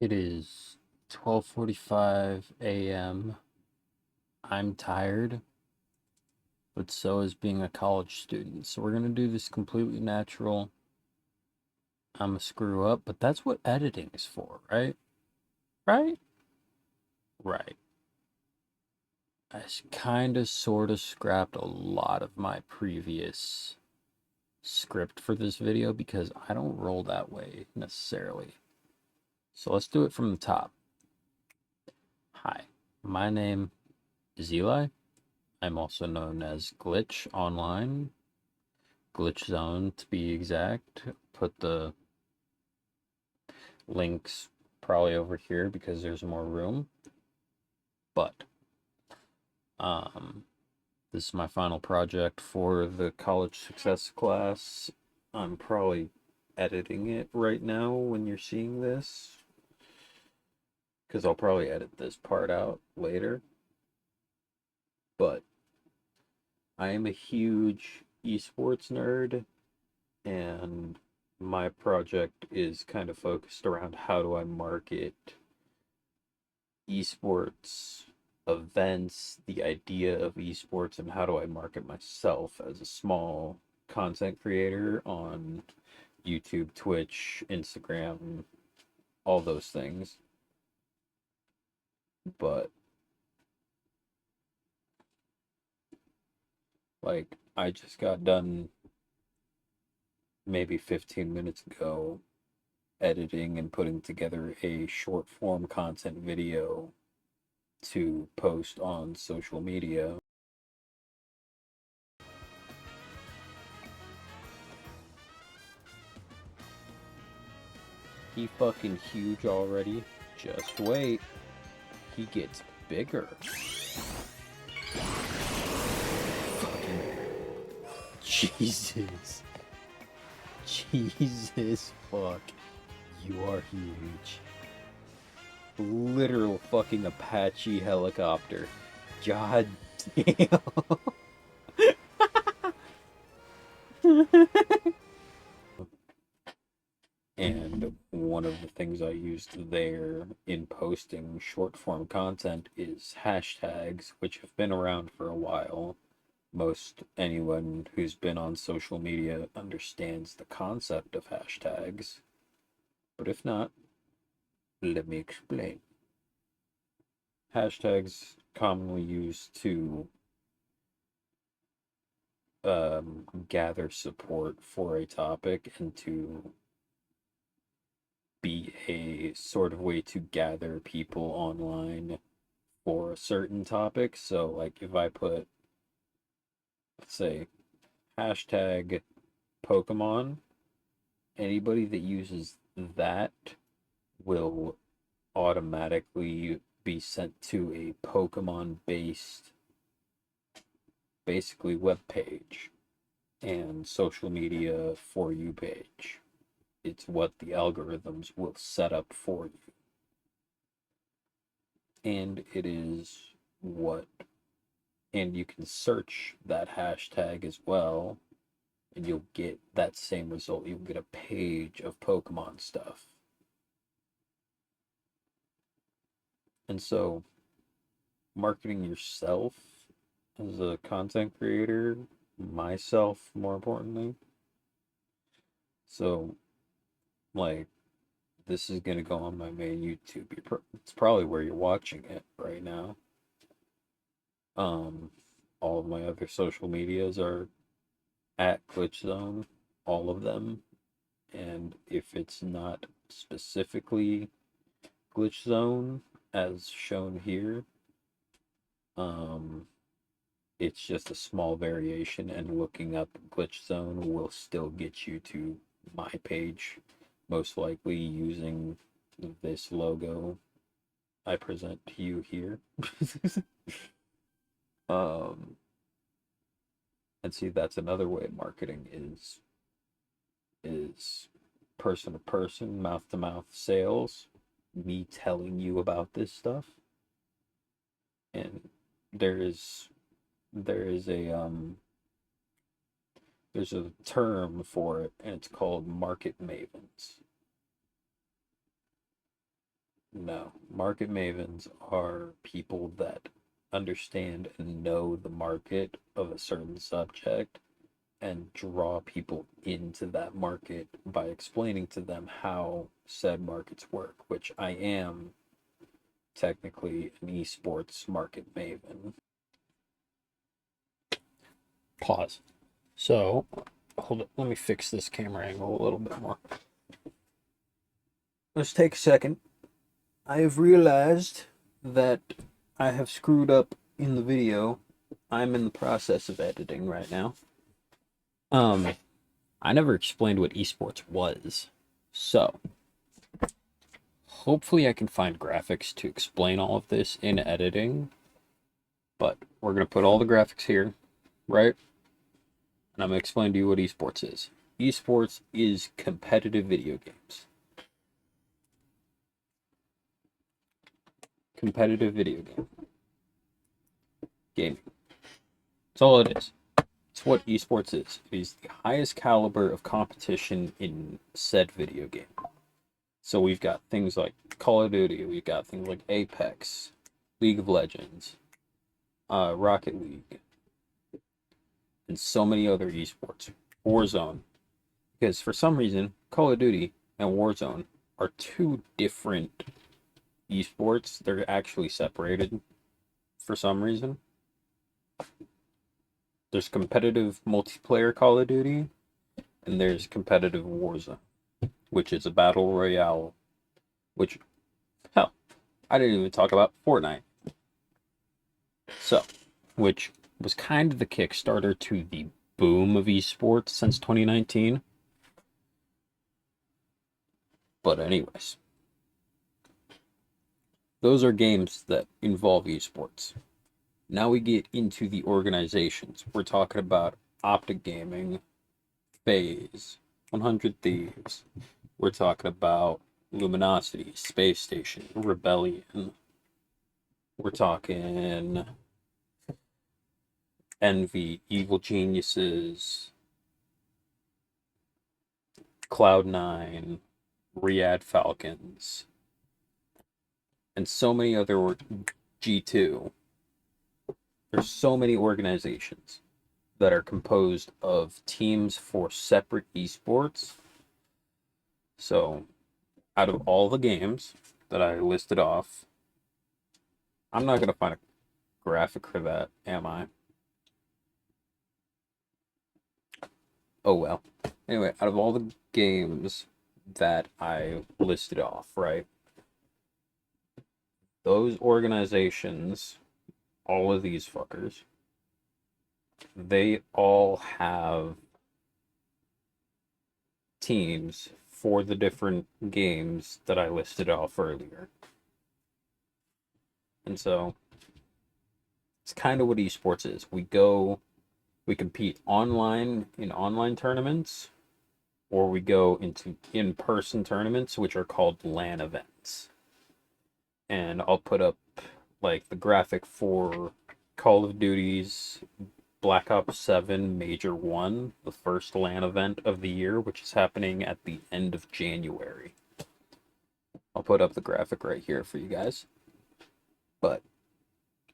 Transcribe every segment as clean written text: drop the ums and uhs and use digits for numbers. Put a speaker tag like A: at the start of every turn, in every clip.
A: It is 12:45 a.m. I'm tired, but so is being a college student. So we're going to do this completely natural. I'm a screw up, but that's what editing is for, right? Right? Right. I kind of sort of scrapped a lot of my previous script for this video because I don't roll that way necessarily. So let's do it from the top. Hi, my name is Eli. I'm also known as Glitch online. Glitch Zone to be exact. Put the links probably over here because there's more room. But um this is my final project for the college success class. I'm probably editing it right now when you're seeing this because I'll probably edit this part out later. But I am a huge esports nerd, and my project is kind of focused around how do I market esports events, the idea of esports, and how do I market myself as a small content creator on YouTube, Twitch, Instagram, all those things. But like, I just got done maybe 15 minutes ago editing and putting together a short form content video to post on social media. He fucking huge already. Just wait. He gets bigger. Fucking Jesus. Jesus fuck. You are huge. Literal fucking Apache helicopter. God damn. And one of the things I used there in posting short form content is hashtags, which have been around for a while. Most anyone who's been on social media understands the concept of hashtags. But if not, let me explain. Hashtags commonly used to gather support for a topic and to be a sort of way to gather people online for a certain topic. So, like, if I put, let's say, hashtag Pokemon, anybody that uses that will automatically be sent to a Pokemon based, basically, web page and social media for you page. It's what the algorithms will set up for you. And it is what, and you can search that hashtag as well, and you'll get that same result. You'll get a page of Pokemon stuff. And so, marketing yourself as a content creator, myself more importantly. So, like, this is gonna go on my main YouTube. It's probably where you're watching it right now. Um, all of my other social medias are at Glitch Zone, all of them. And if it's not specifically Glitch Zone as shown here, um, it's just a small variation, and looking up Glitch Zone will still get you to my page, most likely using this logo I present to you here. um, and see, that's another way of marketing is person to person, mouth to mouth sales, me telling you about this stuff. And there is there is a there's a term for it, and it's called market mavens. No. Market mavens are people that understand and know the market of a certain subject and draw people into that market by explaining to them how said markets work, which I am technically an esports market maven. Pause. So, hold it. Let me fix this camera angle a little bit more. Let's take a second. I have realized that I have screwed up in the video. I'm in the process of editing right now. I never explained what esports was. So, hopefully I can find graphics to explain all of this in editing. But we're going to put all the graphics here, right? And I'm going to explain to you what esports is. Esports is competitive video games. Competitive video game. Gaming. That's all it is. It's what esports is. It is the highest caliber of competition in said video game. So we've got things like Call of Duty, we've got things like Apex, League of Legends, Rocket League, and so many other esports. Warzone. Because for some reason, Call of Duty and Warzone are two different esports. They're actually separated for some reason. There's competitive multiplayer Call of Duty, and there's competitive Warzone, which is a battle royale. Which, hell, I didn't even talk about Fortnite. So, which was kind of the Kickstarter to the boom of esports since 2019. But anyways, those are games that involve esports. Now we get into the organizations. We're talking about Optic Gaming, FaZe, 100 Thieves. We're talking about Luminosity, Space Station, Rebellion. We're talking Envy, Evil Geniuses, Cloud9, Riyadh Falcons, and so many other G2. There's so many organizations that are composed of teams for separate esports. So, out of all the games that I listed off, I'm not going to find a graphic for that, am I? Oh well. Anyway, out of all the games that I listed off, right? Those organizations, all of these fuckers, they all have teams for the different games that I listed off earlier. And so it's kind of what esports is. We compete online in online tournaments, or we go into in-person tournaments, which are called LAN events. And I'll put up like the graphic for Call of Duty's Black Ops 7 Major 1, the first LAN event of the year, which is happening at the end of January. I'll put up the graphic right here for you guys. But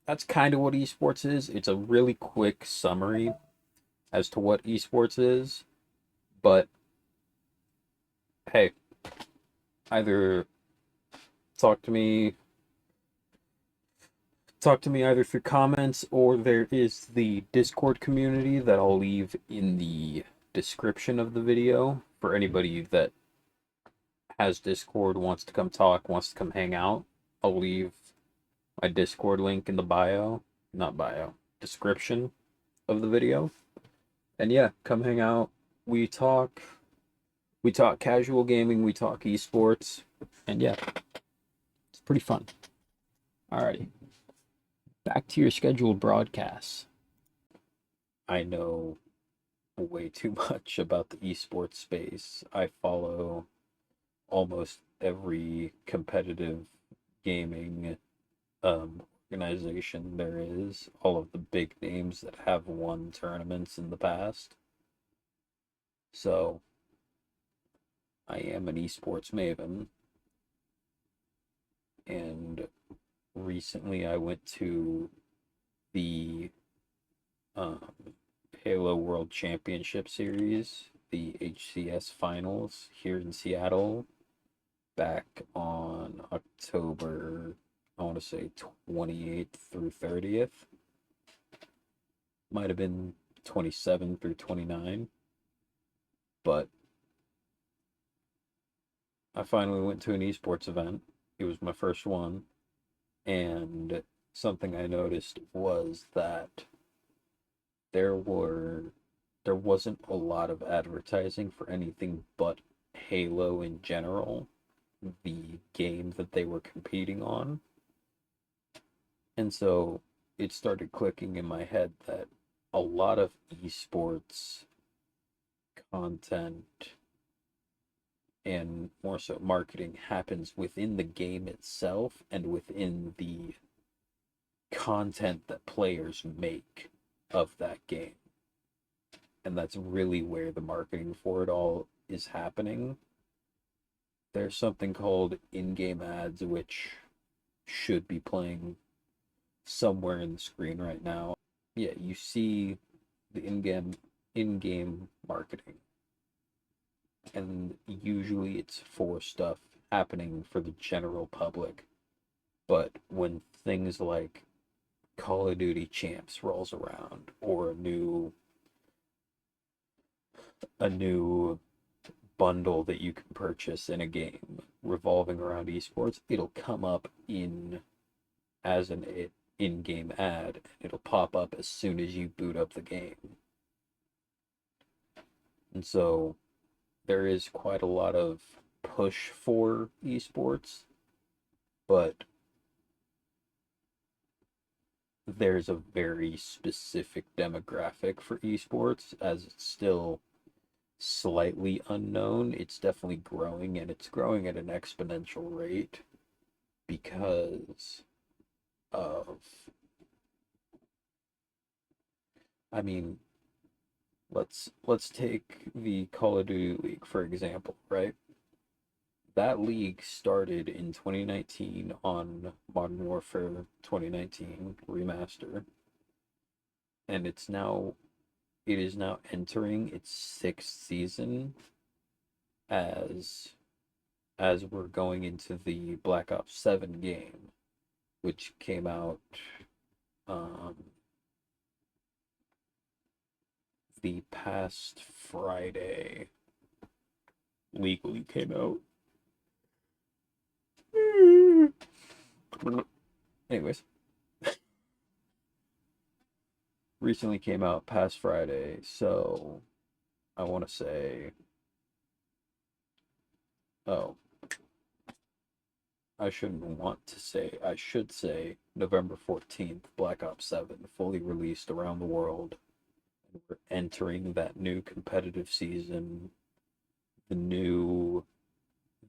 A: that's kind of what esports is. It's a really quick summary as to what esports is. But hey, either talk to me either through comments, or there is the Discord community that I'll leave in the description of the video for anybody that has Discord, wants to come talk, wants to come hang out. I'll leave my Discord link in the description of the video. And yeah, come hang out. We talk casual gaming, we talk esports, and yeah, it's pretty fun. Alrighty. Back to your scheduled broadcasts. I know way too much about the esports space. I follow almost every competitive gaming organization there is, all of the big names that have won tournaments in the past. So, I am an esports maven. And recently I went to the um, Halo World Championship Series, the HCS Finals here in Seattle, back on October, I want to say 28th through 30th. Might have been 27 through 29, but I finally went to an esports event. It was my first one, and something I noticed was that there were there wasn't a lot of advertising for anything but Halo in general, the game that they were competing on. And so it started clicking in my head that a lot of esports content and more so marketing happens within the game itself and within the content that players make of that game. And that's really where the marketing for it all is happening. There's something called in-game ads, which should be playing somewhere in the screen right now. Yeah, you see the in-game marketing, and usually it's for stuff happening for the general public. But when things like Call of Duty Champs rolls around, or a new bundle that you can purchase in a game revolving around esports, it'll come up as an in-game ad. It'll pop up as soon as you boot up the game. And so there is quite a lot of push for esports, but there's a very specific demographic for esports, as it's still slightly unknown. It's definitely growing, and it's growing at an exponential rate because of, I mean, let's take the Call of Duty League for example, right? That league started in 2019 on Modern Warfare 2019 remaster, and it is now entering its sixth season as we're going into the Black Ops 7 game, which came out um, the past Friday. Legally came out. Anyways, recently came out past Friday, so I want to say, oh, I should say November 14th, Black Ops 7 fully released around the world. And we're entering that new competitive season, the new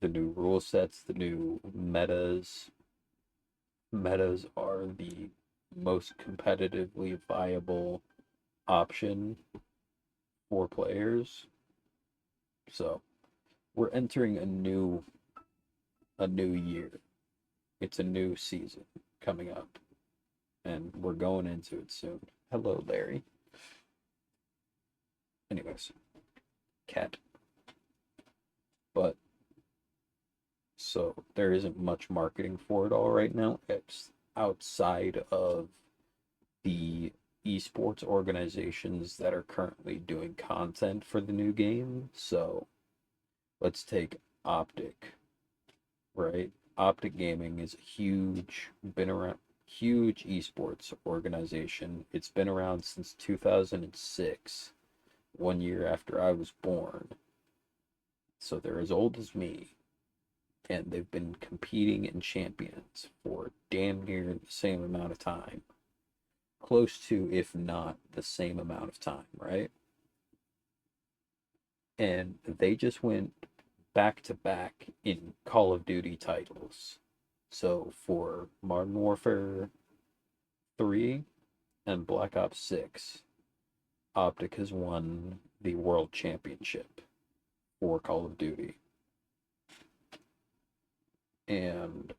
A: rule sets, the new metas. Metas are the most competitively viable option for players. So we're entering a new year. It's a new season coming up, and we're going into it soon. Hello, Larry. Anyways, cat. But so there isn't much marketing for it all right now. It's outside of the esports organizations that are currently doing content for the new game. So let's take Optic, right? Optic Gaming is a huge esports organization. It's been around since 2006, 1 year after I was born. So they're as old as me, and they've been competing in champions for damn near the same amount of time. Close to, if not the same amount of time, right? And they just went back to back in Call of Duty titles. So for Modern Warfare 3 and Black Ops 6, Optic has won the World Championship for Call of Duty. And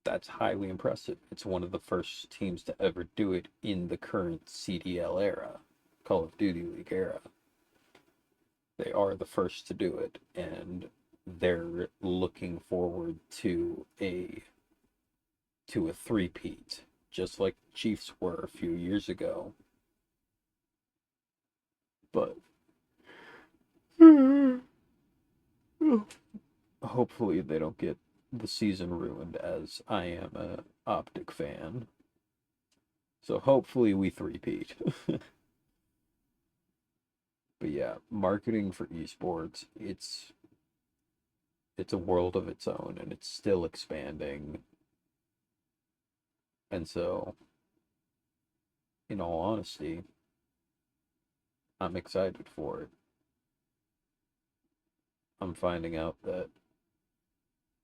A: That's highly impressive. It's one of the first teams to ever do it in the current CDL era, Call of Duty League era. They are the first to do it, and they're looking forward to a three-peat, just like the Chiefs were a few years ago. But hopefully they don't get the season ruined, as I am a Optic fan. So hopefully we three-peat. But yeah, marketing for esports, it's a world of its own and it's still expanding. And so, in all honesty, I'm excited for it. I'm finding out that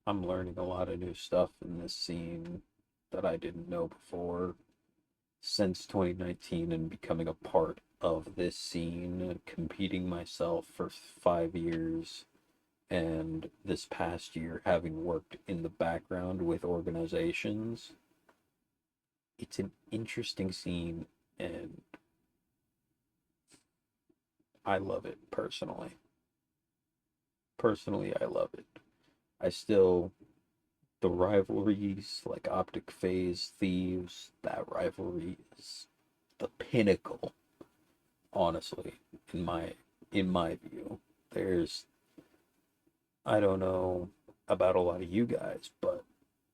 A: I'm learning a lot of new stuff in this scene that I didn't know before since 2019 and becoming a part of this scene, competing myself for 5 years, and this past year having worked in the background with organizations. It's an interesting scene, and I love it personally. Personally, I love it. I still, the rivalries like Optic Phase, Thieves, that rivalry is the pinnacle, honestly, in my view. There's, I don't know about a lot of you guys, but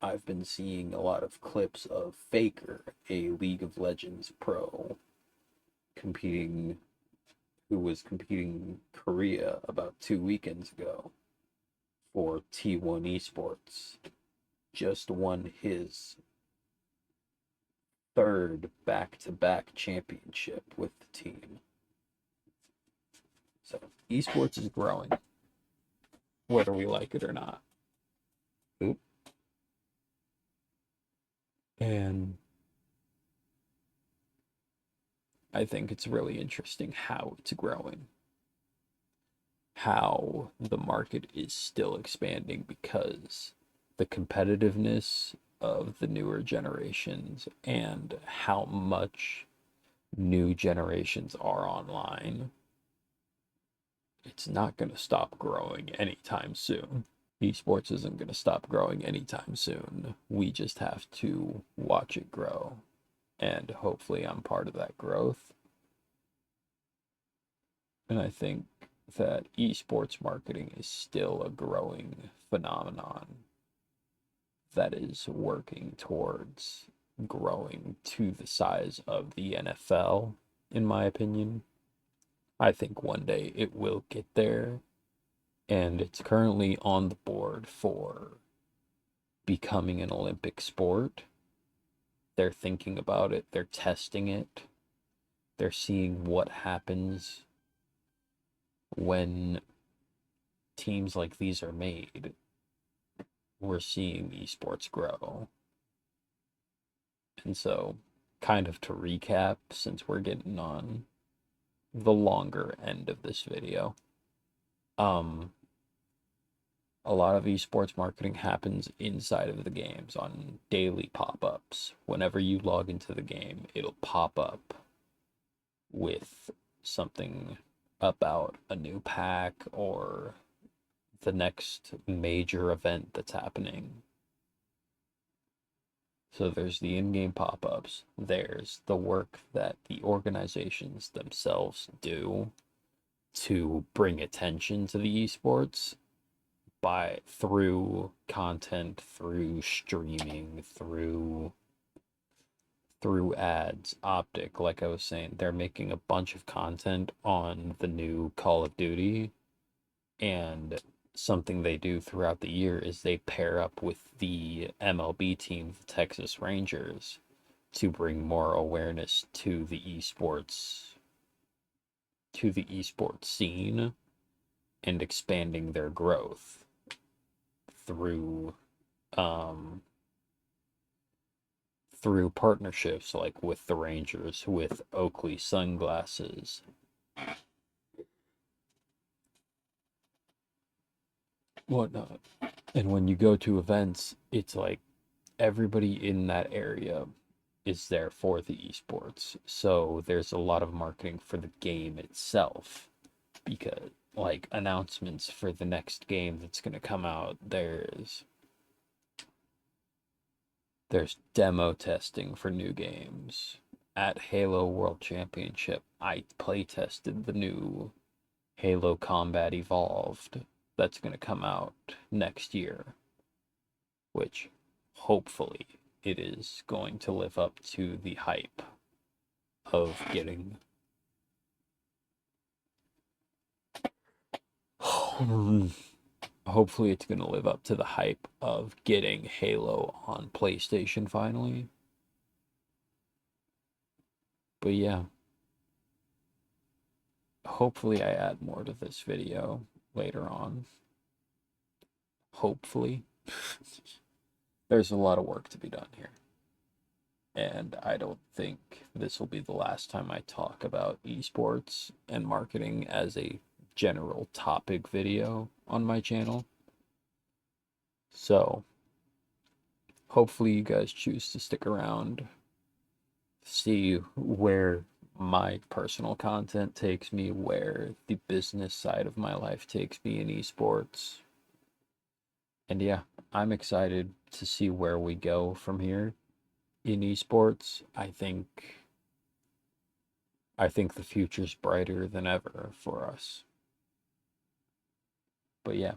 A: I've been seeing a lot of clips of Faker, a League of Legends pro, competing, who was competing in Korea about 2 weekends ago for T1 Esports. Just won his third back-to-back championship with the team. So esports is growing, whether we like it or not. Oop. And I think it's really interesting how it's growing, how the market is still expanding because the competitiveness of the newer generations and how much new generations are online, it's not going to stop growing anytime soon. Esports isn't going to stop growing anytime soon. We just have to watch it grow. And hopefully I'm part of that growth. And I think that esports marketing is still a growing phenomenon that is working towards growing to the size of the NFL, in my opinion. I think one day it will get there, and it's currently on the board for becoming an Olympic sport. They're thinking about it, they're testing it, they're seeing what happens when teams like these are made. We're seeing esports grow. And so, kind of to recap, since we're getting on the longer end of this video, a lot of esports marketing happens inside of the games on daily pop-ups. Whenever you log into the game, it'll pop up with something about a new pack or the next major event that's happening. So there's the in-game pop-ups, there's the work that the organizations themselves do to bring attention to the esports through content, through streaming, through ads. Optic, like I was saying, they're making a bunch of content on the new Call of Duty, and something they do throughout the year is they pair up with the MLB team, the Texas Rangers, to bring more awareness to the esports scene and expanding their growth through through partnerships like with the Rangers, with Oakley sunglasses, whatnot. And when you go to events, it's like everybody in that area is there for the esports. So there's a lot of marketing for the game itself, because like announcements for the next game that's going to come out, there's demo testing for new games. At Halo World Championship, I play tested the new Halo Combat Evolved that's going to come out next year, which hopefully it is going to live up to the hype of getting hopefully it's going to live up to the hype of getting Halo on PlayStation finally. But yeah, hopefully I add more to this video later on. Hopefully. There's a lot of work to be done here. And I don't think this will be the last time I talk about esports and marketing as a general topic video on my channel. So, hopefully you guys choose to stick around, see where my personal content takes me, where the business side of my life takes me in esports. And yeah, I'm excited to see where we go from here in esports. I think the future's brighter than ever for us. But yeah,